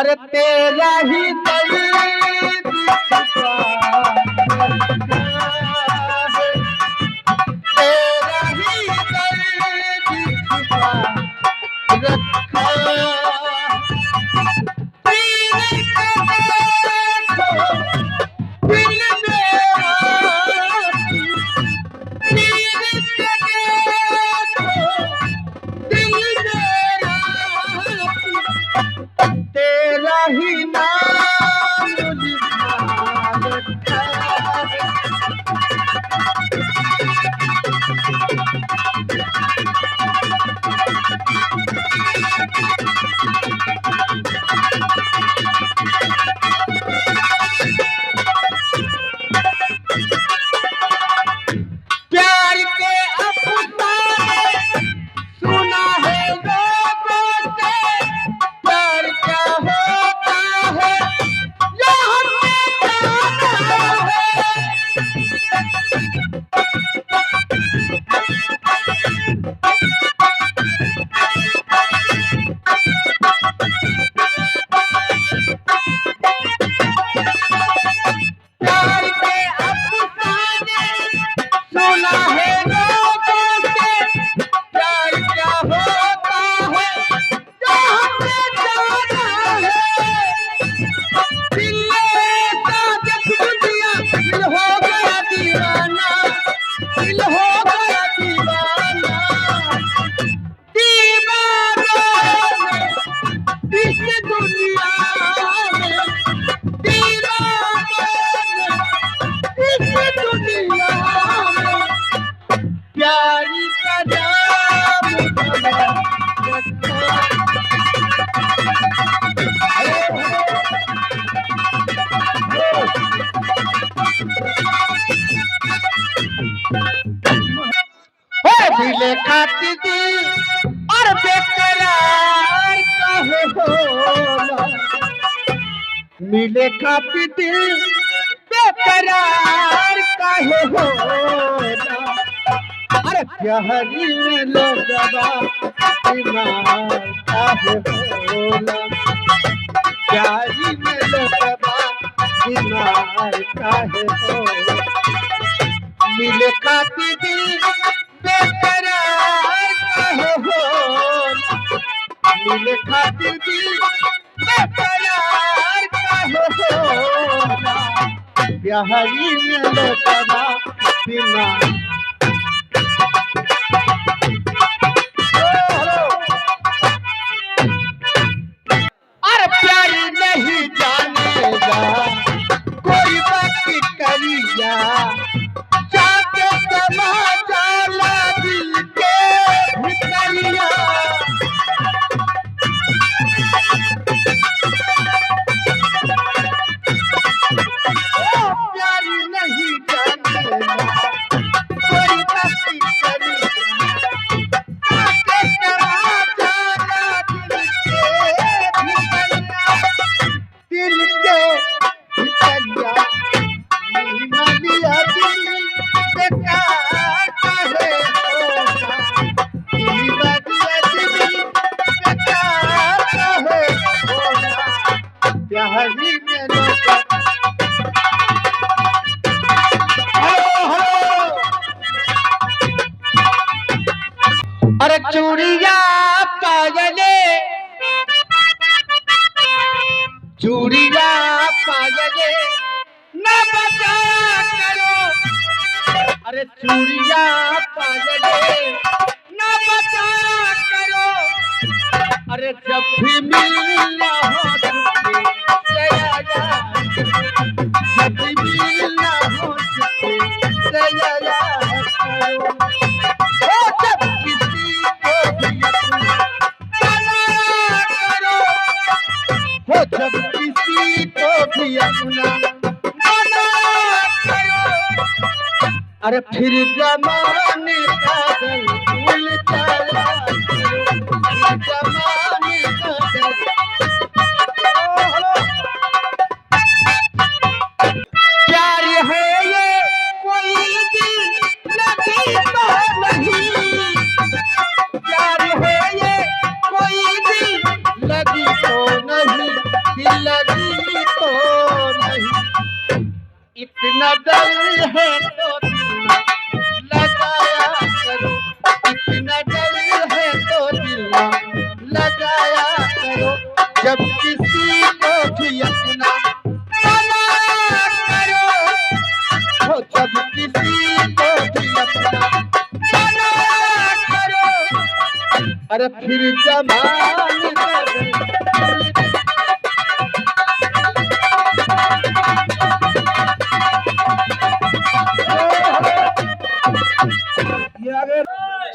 अरे तेरा ही दर्द छुपा तेरा ही दर्द छुपा रखा तेरा ही नाम लिखा रखा प्यार के अफसाने सुना है लोगों से प्यार क्या होता है ये हमने जाना प्यार के अफसाने सुना है लोगों से प्यार क्या होता है जो हमने जाना है दिल ने साथ दिया दिल हो गया दीवाना दिल हो गया दीवाना दीवाना इस दुनिया में दीवाना इस दुनिया में प्यारी का नाम दिल खाती दिल और बेकरार काहे होला मिले खाती दिल बेकरार काहे होला अरे प्यारी में लोगवा बीमार काहे होला प्यारी में लोगवा बीमार काहे होला मिले खाती दिल बेकरार काहे होला मिले खाती दिल बेकरार काहे होला प्यारी में लोगवा बीमार अरे प्यारी नहीं जानेगा कोई बात करिया जाके समा जाला दिल के भितरिया प्यारी नहीं जानेगा कोई बात करिया जाके समा जाला दिल के भितरिया मलिया दिल बेकार काहे होला मलिया दिल बेकार काहे होला प्यारी में लोग अरे चूड़िया पायले चूड़िया पायले न बचा करो अरे चूड़िया पायले न बचा करो अरे जब भी मिलना हो तुझे चला जा जब भी मिलना हो तुझे चला जा करो ओ जब किसी को भी अपना करो हो जब किसी को भी अपना मना करो अरे फिर जमाने का दल भूल चला करो जमाने का दल प्यार है ये कोई दिल लगी तो नहीं प्यार है ये कोई दिल लगी तो नहीं इतना डर है तो दिल लगाया करो, इतना डर है तो दिल लगाया करो, जब किसी को भी अपना बना करो, हो जब किसी को भी अपना बना करो, अरे फिर जमाने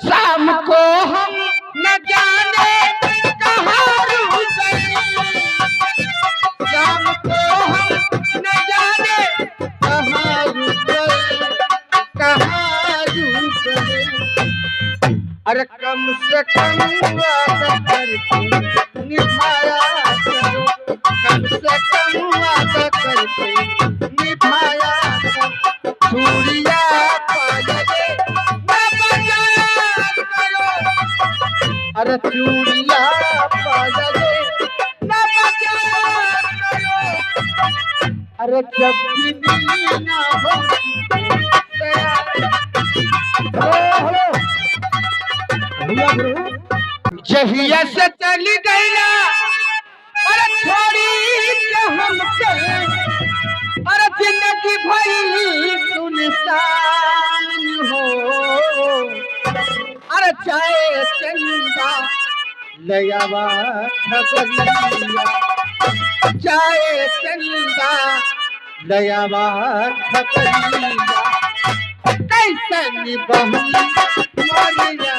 शाम को हम न जाने कहाँ रुक गए, शाम को हम न जाने कहाँ रुक गए, कहाँ रुक गए, अरे कम से कम वादा करके निभाया करो, कम से कम वादा करके निभाया करो, चूड़िया पाया अरे चूड़िया पाया ना करो, अरे जब भी ना हो जहिया से चली गई ना, अरे छोड़ी के हम चले, अरे जिंदगी भई सुनसान हो, अरे चाहे चंदा लयावा खबरिया, चाहे चंदा लयावा खबरिया, कैसे निभाऊं मोरिया,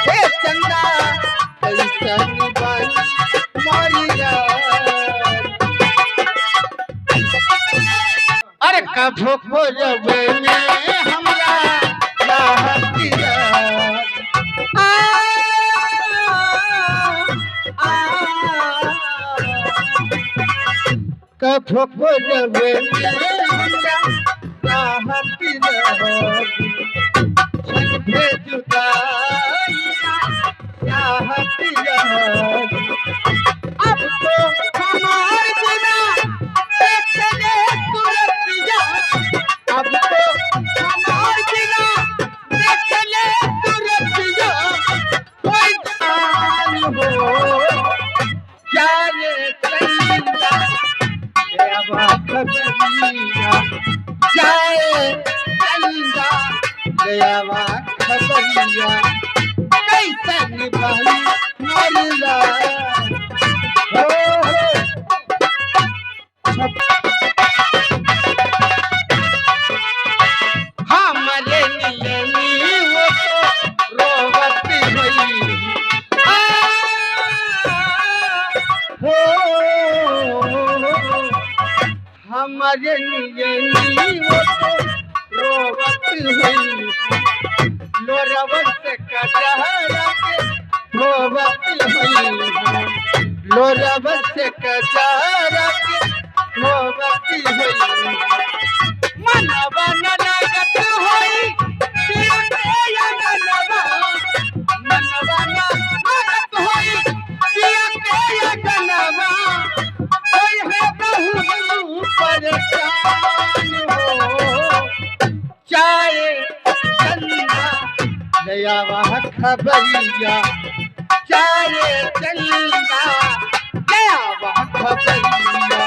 हे चंदा कैसे निभाऊं मोरिया, अरे कभो खोजबे में हमरा कभो खोजबे अब तो हमार बिना देखने तुरतिया, अब तो हमार बिना देखने तुरतिया, कोई जान हो जाने चंदा लयावा खबरिया, जाए चंदा लयावा खबरिया, कैसे निभाई मोरिया, हमारे लिए वो तो रोवती हुई, हमारे लिए वो तो रोवती हुई, लोरावन से कजरा के रोवती हुई, लोरावन से कजरा के रोवती हुई, मनवा न लागत होई पिया के या गनवा, मनवा न लागत होई पिया के या गनवा, कोई है बहु परेशान हो, चाहे चंदा लयावा खबरिया, चाहे चंदा लयावा खबरिया,